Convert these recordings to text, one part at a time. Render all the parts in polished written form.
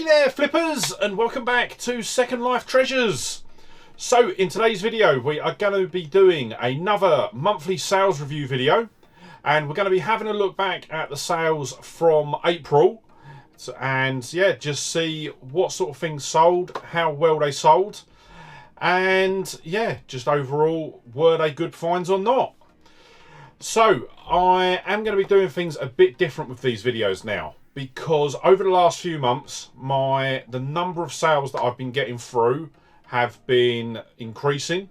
there flippers, and welcome back to Second Life Treasures. So in today's video we are going to be doing another monthly sales review video, and we're going to be having a look back at the sales from April and yeah, just see what sort of things sold, how well they sold, and yeah, just overall, were they good finds or not. So I am going to be doing things a bit different with these videos now, because over the last few months the number of sales that I've been getting through have been increasing,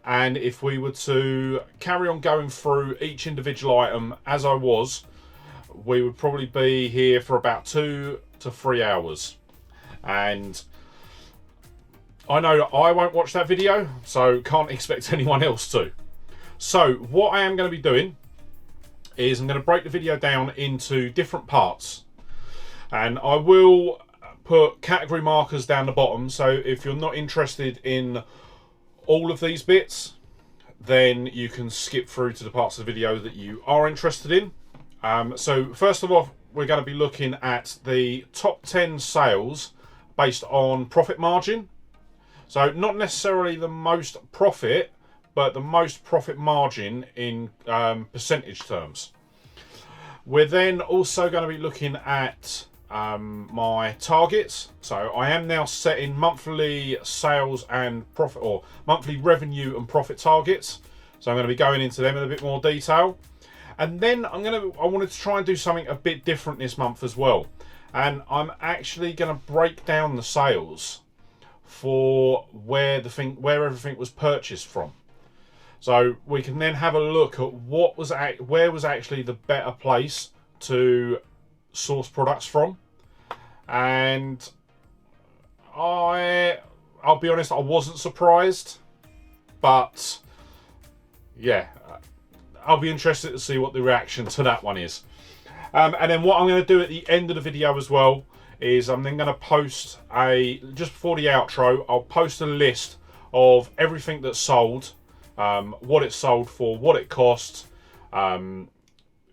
and if we were to carry on going through each individual item as I was, we would probably be here for about 2 to 3 hours, and I know that I won't watch that video, so can't expect anyone else to. So what I am going to be doing is I'm going to break the video down into different parts, and I will put category markers down the bottom, so if you're not interested in all of these bits, then you can skip through to the parts of the video that you are interested in. So first of all, we're going to be looking at the top 10 sales based on profit margin. So not necessarily the most profit, but the most profit margin in percentage terms. We're then also going to be looking at my targets. So I am now setting monthly sales and profit, or monthly revenue and profit targets. So I'm going to be going into them in a bit more detail. And then I wanted to try and do something a bit different this month as well. And I'm actually going to break down the sales for where everything was purchased from. So we can then have a look at where was actually the better place to source products from. And I'll be honest, I wasn't surprised, but yeah, I'll be interested to see what the reaction to that one is. And then what I'm going to do at the end of the video as well is I'm then going to post just before the outro, I'll post a list of everything that's sold, what it sold for, what it cost,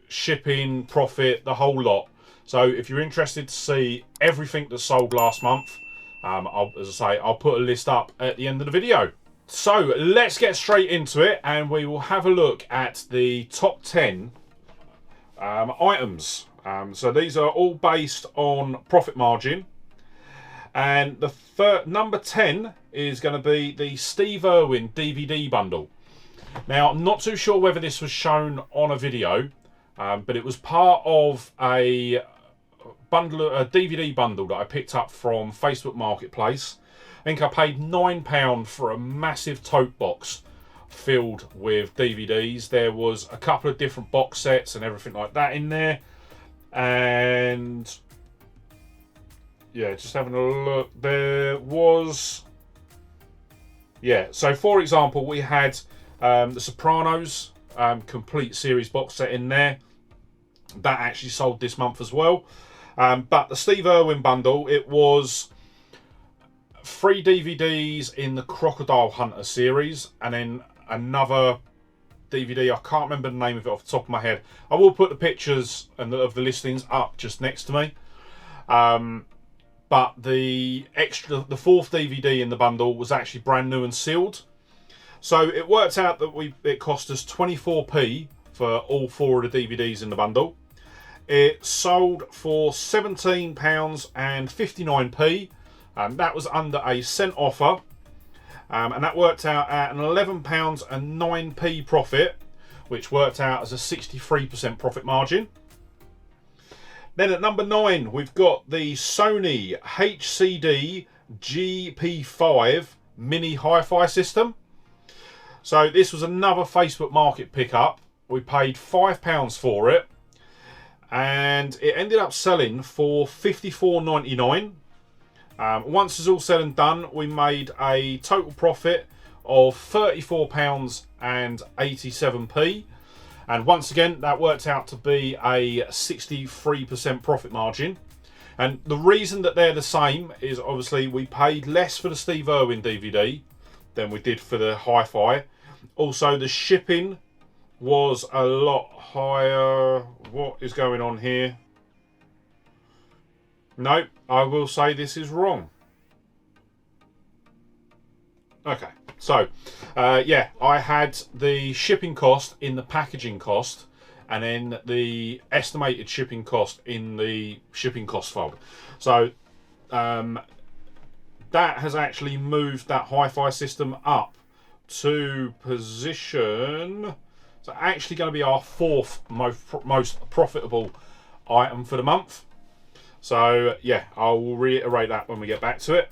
shipping, profit, the whole lot. So if you're interested to see everything that sold last month, as I say, I'll put a list up at the end of the video. So let's get straight into it, and we will have a look at the top 10 items. So these are all based on profit margin, and the number 10 is going to be the Steve Irwin DVD bundle. Now, I'm not too sure whether this was shown on a video, but it was part of a DVD bundle that I picked up from Facebook Marketplace. I think I paid £9 for a massive tote box filled with DVDs. There was a couple of different box sets and everything like that in there. And yeah, just having a look, there was, yeah, so for example, we had The Sopranos complete series box set in there. That actually sold this month as well. But the Steve Irwin bundle, it was 3 DVDs in the Crocodile Hunter series, and then another DVD, I can't remember the name of it off the top of my head. I will put the pictures of the listings up just next to me. But the 4th DVD in the bundle was actually brand new and sealed. So it worked out that it cost us 24p for all 4 of the DVDs in the bundle. It sold for £17.59, and that was under a cent offer. And that worked out at an £11.09 profit, which worked out as a 63% profit margin. Then at number 9, we've got the Sony HCD GP5 mini hi-fi system. So this was another Facebook Market pickup. We paid £5 for it, and it ended up selling for $54.99. Once it's all said and done, we made a total profit of £34.87, and once again that worked out to be a 63% profit margin. And the reason that they're the same is obviously we paid less for the Steve Irwin DVD than we did for the hi-fi. Also, the shipping was a lot higher. What is going on here? No, I will say this is wrong. Okay, so yeah, I had the shipping cost in the packaging cost, and then the estimated shipping cost in the shipping cost fold. So that has actually moved that hi-fi system up to position. So actually going to be our fourth most profitable item for the month. So yeah, I will reiterate that when we get back to it.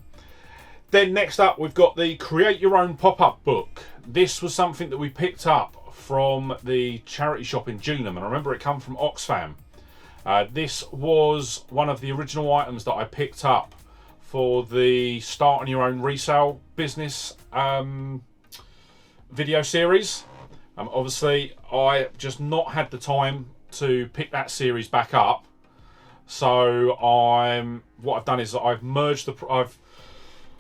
Then next up, we've got the Create Your Own Pop-Up book. This was something that we picked up from the charity shop in Gillingham, and I remember it come from Oxfam. This was one of the original items that I picked up for the Start on Your Own Resale business video series. Obviously, I just not had the time to pick that series back up. So what I've done is I've merged I've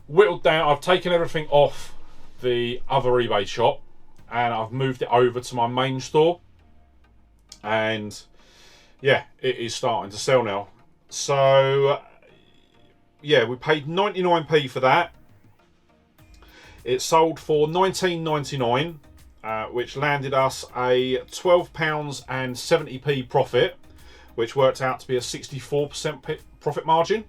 whittled down, I've taken everything off the other eBay shop and I've moved it over to my main store, and yeah, it is starting to sell now. So yeah, we paid 99p for that. It sold for £19.99, which landed us a £12.70 profit, which worked out to be a 64% profit margin.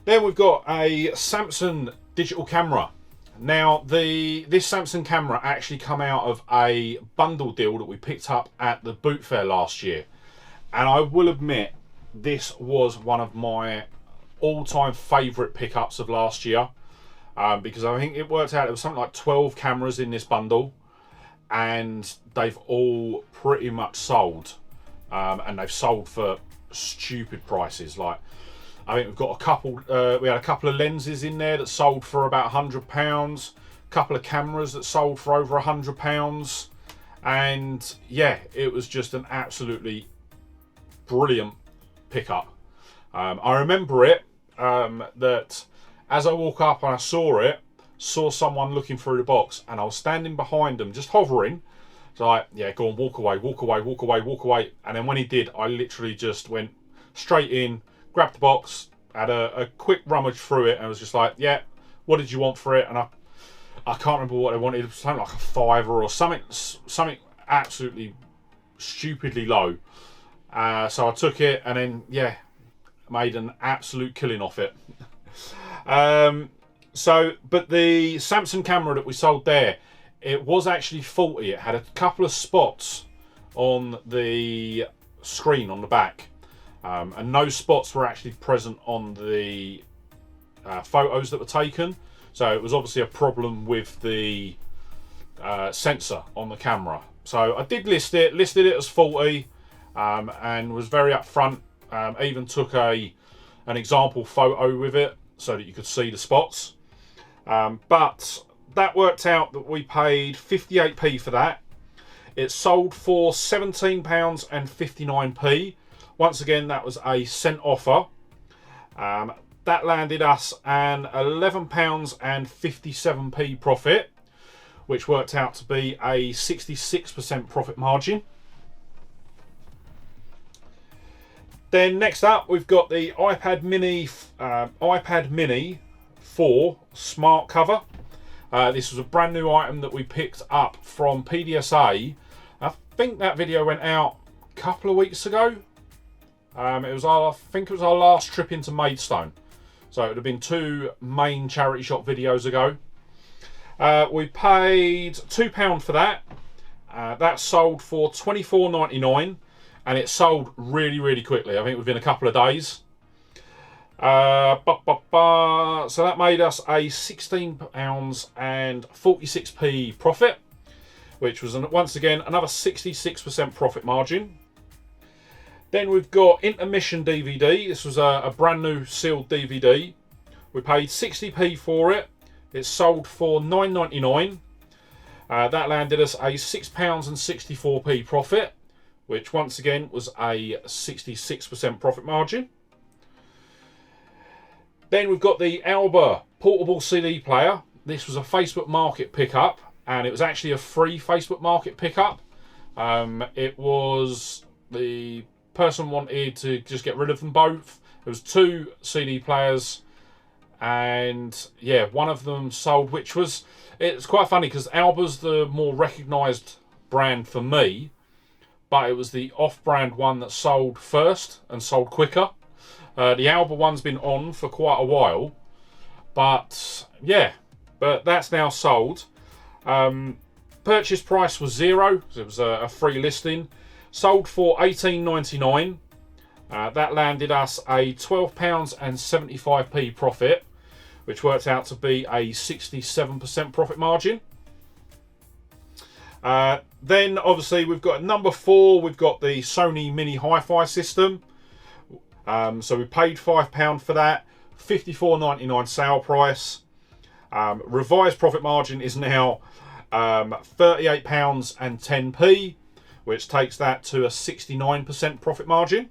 Then we've got a Samsung digital camera. Now, this Samsung camera actually come out of a bundle deal that we picked up at the Boot Fair last year. And I will admit, this was one of my all-time favourite pickups of last year. Because I think it worked out, it was something like 12 cameras in this bundle. And they've all pretty much sold. And they've sold for stupid prices. Like, I think we've got a couple. We had a couple of lenses in there that sold for about £100. A couple of cameras that sold for over £100. And yeah, it was just an absolutely brilliant pickup. I remember it that as I walk up and I saw someone looking through the box, and I was standing behind them, just hovering. So like, yeah, go on, walk away, walk away, walk away, walk away. And then when he did, I literally just went straight in, grabbed the box, had a quick rummage through it, and was just like, yeah, what did you want for it? And I can't remember what I wanted. It was something like a £5 or something absolutely stupidly low. So I took it, and then yeah, made an absolute killing off it. But the Samsung camera that we sold there, it was actually faulty. It had a couple of spots on the screen on the back. And those spots were actually present on the photos that were taken. So it was obviously a problem with the sensor on the camera. So I did listed it as faulty, and was very upfront. Even took an example photo with it so that you could see the spots. But that worked out that we paid 58p for that. It sold for £17.59. Once again, that was a cent offer. That landed us an £11.57 profit, which worked out to be a 66% profit margin. Then next up, we've got the iPad Mini 4 smart cover. This was a brand new item that we picked up from PDSA. I think that video went out a couple of weeks ago. I think it was our last trip into Maidstone. So it would have been 2 main charity shop videos ago. We paid £2 for that. That sold for £24.99, and it sold really, really quickly. I think within a couple of days. So that made us a £16.46 profit, which was once again another 66% profit margin. Then we've got Intermission DVD. This was a brand new sealed DVD. We paid 60p for it. It sold for £9.99. That landed us a £6.64 profit, which once again was a 66% profit margin. Then we've got the Alba portable CD player. This was a Facebook Market pickup, and it was actually a free Facebook Market pickup. It was the person wanted to just get rid of them both. There was 2 CD players, and yeah, one of them sold, which was, it's quite funny because Alba's the more recognised brand for me, but it was the off-brand one that sold first and sold quicker. The Alba one's been on for quite a while, but yeah, but that's now sold. Purchase price was 0, so it was a free listing. Sold for $18.99. That landed us a £12.75 profit, which worked out to be a 67% profit margin. Then obviously we've got number 4, we've got the Sony Mini Hi-Fi system. So we paid £5 for that, $54.99 sale price. Revised profit margin is now £38.10, which takes that to a 69% profit margin.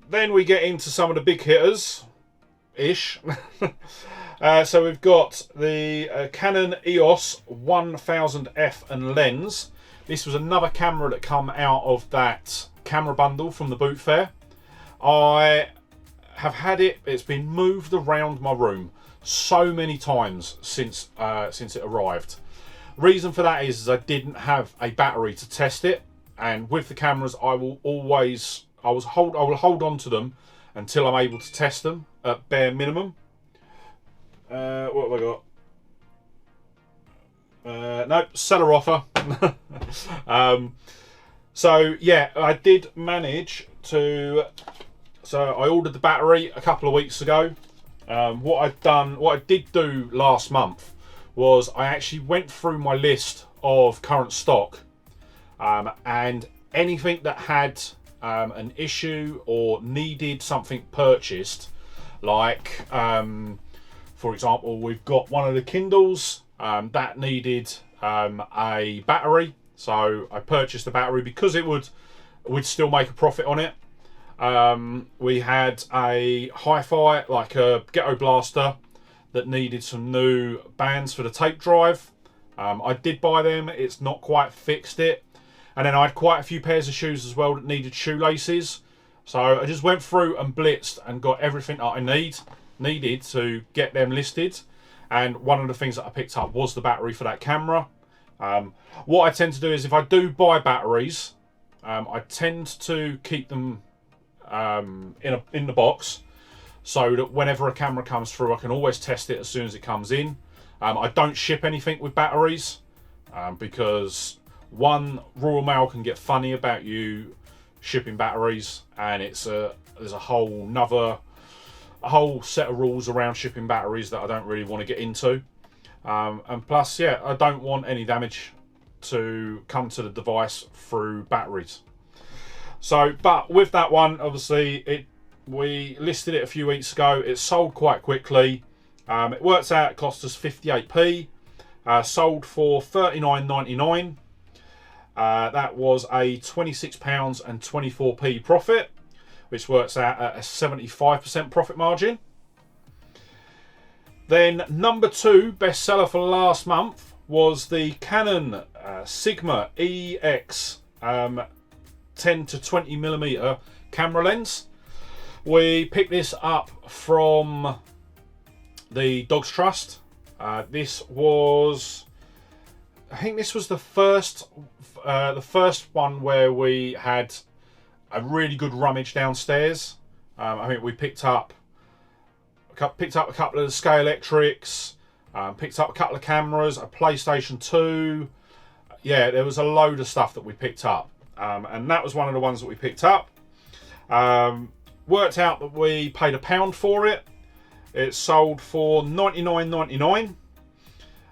Then we get into some of the big hitters-ish. So we've got the Canon EOS 1000F and lens. This was another camera that come out of that camera bundle from the boot fair. I have had it, it's been moved around my room so many times since it arrived. Reason for that is I didn't have a battery to test it, and with the cameras I will hold on to them until I'm able to test them at bare minimum. What have I got? Nope, seller offer. So yeah, I did manage to. So I ordered the battery a couple of weeks ago. What I did do last month was I actually went through my list of current stock, and anything that had an issue or needed something purchased, like for example, we've got one of the Kindles that needed a battery, so I purchased the battery because we'd still make a profit on it. We had a Hi-Fi, like a Ghetto Blaster, that needed some new bands for the tape drive. I did buy them, it's not quite fixed it. And then I had quite a few pairs of shoes as well that needed shoelaces. So I just went through and blitzed and got everything that I needed to get them listed. And one of the things that I picked up was the battery for that camera. What I tend to do is if I do buy batteries, I tend to keep them in the box, so that whenever a camera comes through I can always test it as soon as it comes in. I don't ship anything with batteries because one, Royal Mail can get funny about you shipping batteries, and there's a whole set of rules around shipping batteries that I don't really want to get into, and plus, yeah, I don't want any damage to come to the device through batteries. So, but with that one, obviously, we listed it a few weeks ago. It sold quite quickly. It works out, it cost us 58p. Sold for $39.99. That was a £26.24 profit, which works out at a 75% profit margin. Then number 2 bestseller for last month was the Canon Sigma EX 10 to 20mm camera lens. We picked this up from the Dogs Trust. I think this was the first one where we had a really good rummage downstairs. I think we picked up a couple of the Scalextrics, picked up a couple of cameras, a PlayStation 2. Yeah, there was a load of stuff that we picked up. And that was one of the ones that we picked up. Worked out that we paid £1 for it. It sold for $99.99,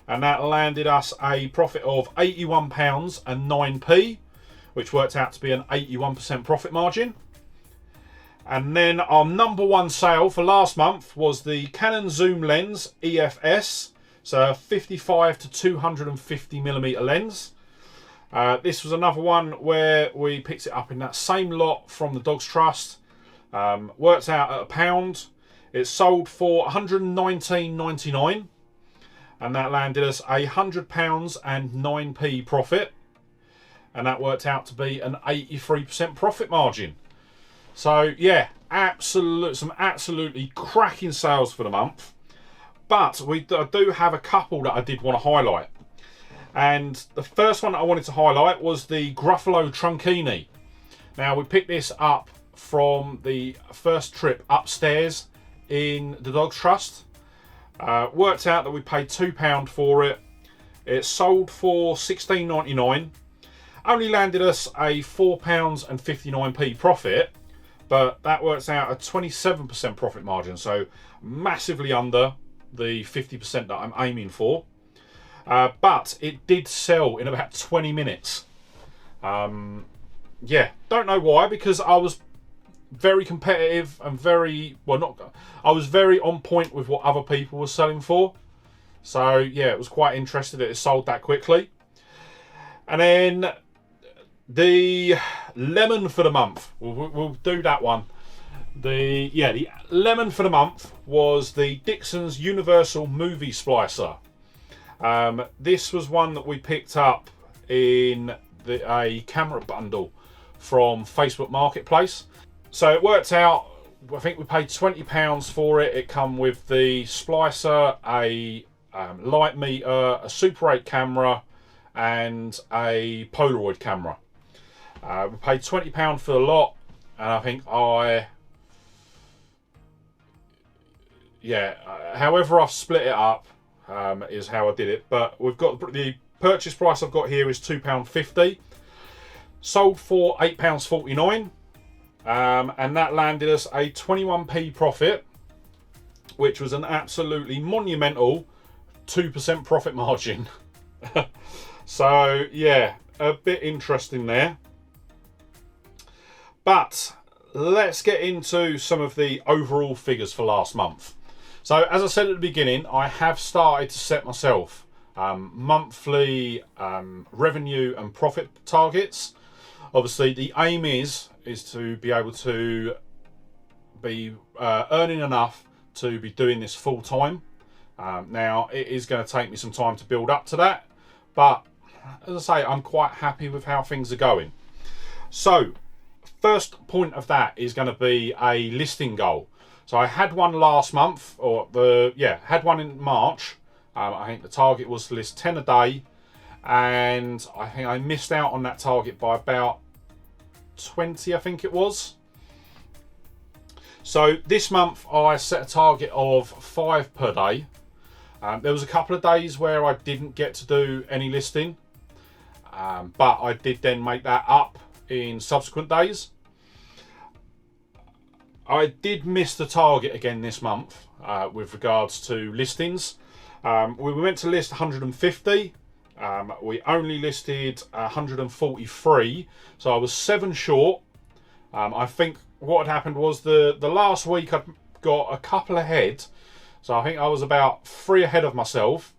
and that landed us a profit of £81.09, which worked out to be an 81% profit margin. And then our number 1 sale for last month was the Canon Zoom Lens EFS. So a 55 to 250mm lens. This was another one where we picked it up in that same lot from the Dogs Trust. Worked out at £1. It sold for $119.99, and that landed us a £100.09 profit. and that worked out to be an 83% profit margin. So yeah, some absolutely cracking sales for the month. But I do have a couple that I did want to highlight. And the first one that I wanted to highlight was the Gruffalo Trunkini. Now, we picked this up from the first trip upstairs in the Dogs Trust. Worked out that we paid £2 for it. It sold for $16.99. Only landed us a £4.59 profit, but that works out a 27% profit margin, so massively under the 50% that I'm aiming for. But it did sell in about 20 minutes. Yeah, don't know why, because I was very competitive and I was very on point with what other people were selling for. So yeah, it was quite interesting that it sold that quickly. And then the lemon for the month, we'll do that one. The lemon for the month was the Dixon's Universal Movie Splicer. This was one that we picked up in a camera bundle from Facebook Marketplace. So it worked out, I think we paid £20 for it. It come with the splicer, a light meter, a Super 8 camera, and a Polaroid camera. We paid £20 for the lot, and I think however I've split it up is how I did it. But we've got the purchase price I've got here is £2.50. Sold for £8.49, and that landed us a 21p profit, which was an absolutely monumental 2% profit margin. So yeah, a bit interesting there. But let's get into some of the overall figures for last month. So as I said at the beginning, I have started to set myself monthly revenue and profit targets. Obviously, the aim is to be able to be earning enough to be doing this full time. Now, it is going to take me some time to build up to that, but as I say, I'm quite happy with how things are going. So, first point of that is going to be a listing goal. So I had one last month, had one in March. I think the target was to list 10 a day, and I think I missed out on that target by about 20, I think it was. So this month I set a target of 5 per day. There was a couple of days where I didn't get to do any listing, but I did then make that up in subsequent days. I did miss the target again this month with regards to listings. We were meant to list 150. We only listed 143, so I was 7 short. I think what had happened was the last week I'd got a couple ahead, so I think I was about 3 ahead of myself.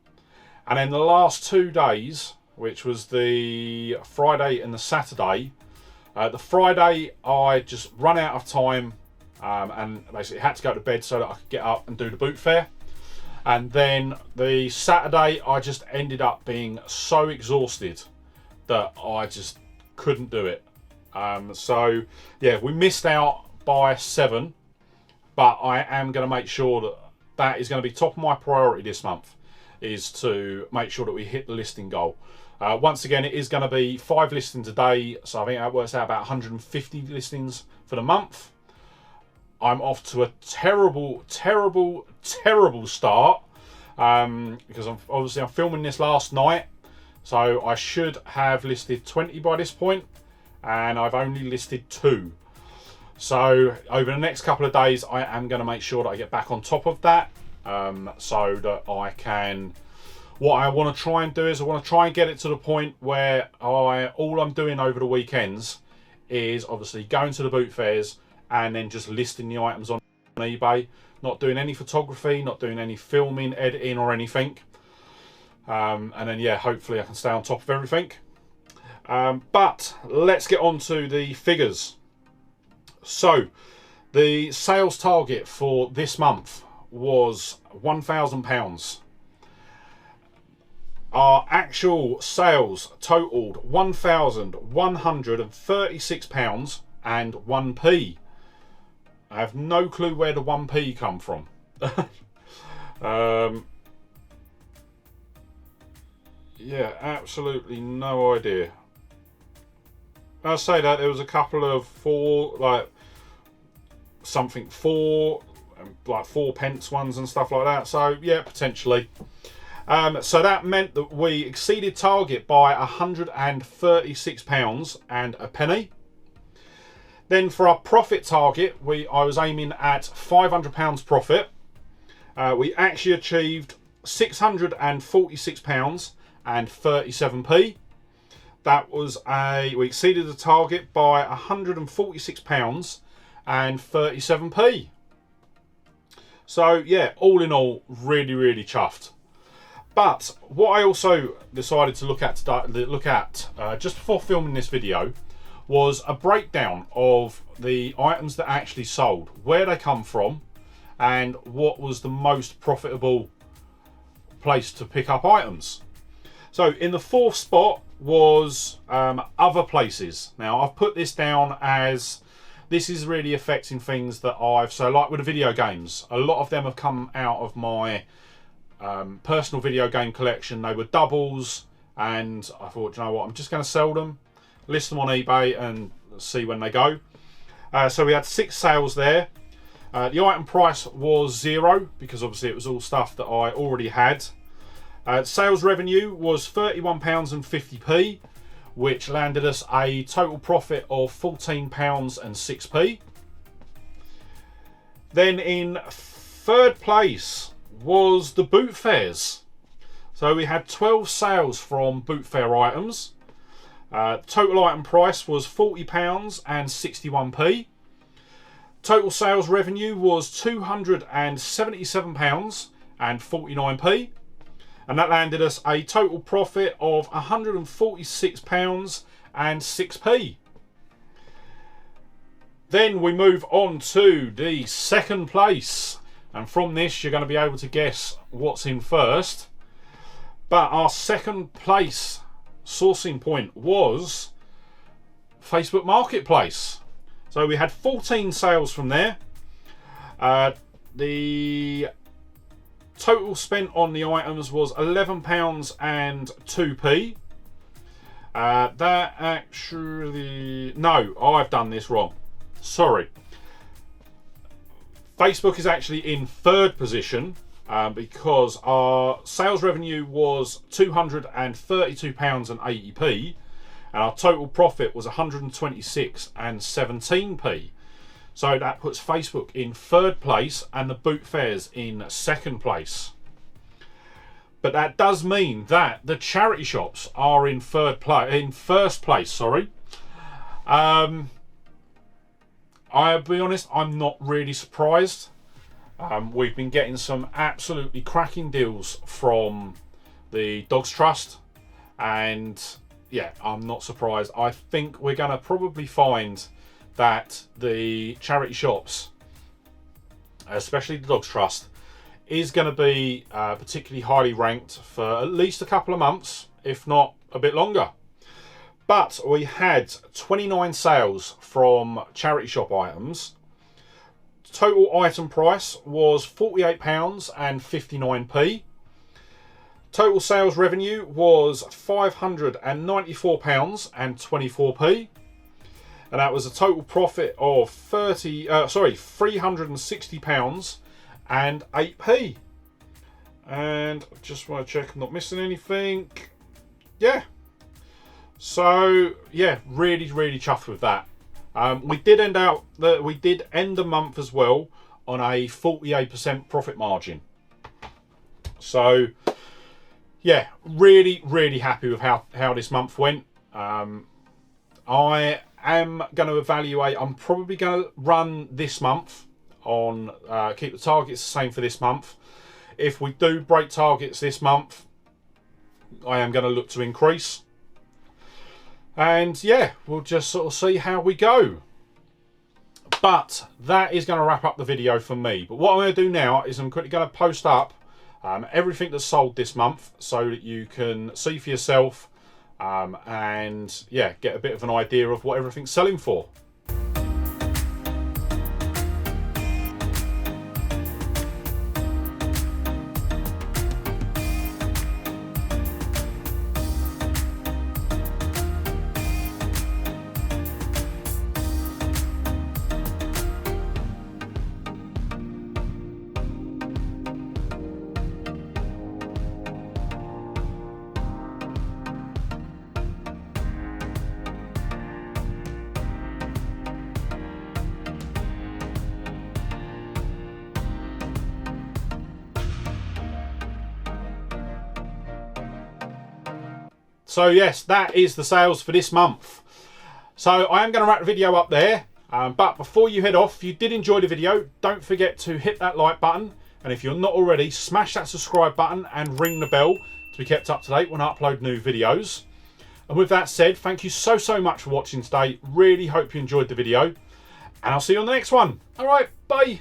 And then the last 2 days, which was the Friday and the Saturday, the Friday I just run out of time and basically had to go to bed so that I could get up and do the boot fair. And then the Saturday I just ended up being so exhausted that I just couldn't do it. So yeah, we missed out by 7, but I am going to make sure that is going to be top of my priority this month, is to make sure that we hit the listing goal. Once again, it is going to be 5 listings a day, so I think that works out about 150 listings for the month. I'm off to a terrible start because I'm filming this last night, so I should have listed 20 by this point, and I've only listed 2. So over the next couple of days, I am going to make sure that I get back on top of that, so that I can. What I want to try and do is I want to try and get it to the point where all I'm doing over the weekends is obviously going to the boot fairs and then just listing the items on eBay, not doing any photography, not doing any filming, editing or anything. And then yeah, hopefully I can stay on top of everything. But let's get on to the figures. So the sales target for this month was £1,000. our actual sales totaled £1,136 and 1p. I have no clue where the 1p come from. Yeah, absolutely no idea. I'll say that there was a couple of 4 pence ones and stuff like that. So yeah, potentially. So that meant that we exceeded target by £136 and a penny. Then for our profit target, I was aiming at £500 profit. We actually achieved £646 and 37p. That was we exceeded the target by £146 and 37p. So yeah, all in all, really, really chuffed. But what I also decided to look at just before filming this video was a breakdown of the items that actually sold, where they come from, and what was the most profitable place to pick up items. So in the 4th spot was other places. Now I've put this down as this is really affecting things that so like with the video games, a lot of them have come out of my personal video game collection. They were doubles, and I thought, you know what, I'm just going to sell them, list them on eBay and see when they go. So we had 6 sales there. The item price was 0 because obviously it was all stuff that I already had. Sales revenue was £31.50p, which landed us a total profit of £14.06. Then in 3rd place was the boot fairs. So we had 12 sales from boot fair items. Total item price was £40 and 61p. Total sales revenue was £277 and 49p. And that landed us a total profit of £146 and 6p. Then we move on to the 2nd place. And from this, you're going to be able to guess what's in first. But our 2nd place sourcing point was Facebook Marketplace. So we had 14 sales from there. The total spent on the items was £11 and 2p. That actually... No, I've done this wrong. Sorry. Facebook is actually in 3rd position because our sales revenue was £232 and 80p, and our total profit was 126 and 17p. So that puts Facebook in 3rd place and the boot fairs in 2nd place. But that does mean that the charity shops are in 1st place. Sorry. I'll be honest, I'm not really surprised. We've been getting some absolutely cracking deals from the Dogs Trust, and yeah, I'm not surprised. I think we're going to probably find that the charity shops, especially the Dogs Trust, is going to be particularly highly ranked for at least a couple of months, if not a bit longer. But we had 29 sales from charity shop items. Total item price was £48 and 59p. Total sales revenue was £594 and 24p. And that was a total profit of £360 and 8p. And I just want to check I'm not missing anything. Yeah. So yeah, really, really chuffed with that. We did end the month as well on a 48% profit margin. So yeah, really, really happy with how this month went. I am going to evaluate. I'm probably going to run this month on keep the targets the same for this month. If we do break targets this month, I am going to look to increase. And yeah, we'll just sort of see how we go. But that is going to wrap up the video for me. But what I'm going to do now is I'm quickly going to post up everything that's sold this month, so that you can see for yourself and yeah, get a bit of an idea of what everything's selling for. So yes, that is the sales for this month. So I am going to wrap the video up there. But before you head off, if you did enjoy the video, don't forget to hit that like button. And if you're not already, smash that subscribe button and ring the bell to be kept up to date when I upload new videos. And with that said, thank you so much for watching today. Really hope you enjoyed the video. And I'll see you on the next one. All right, bye.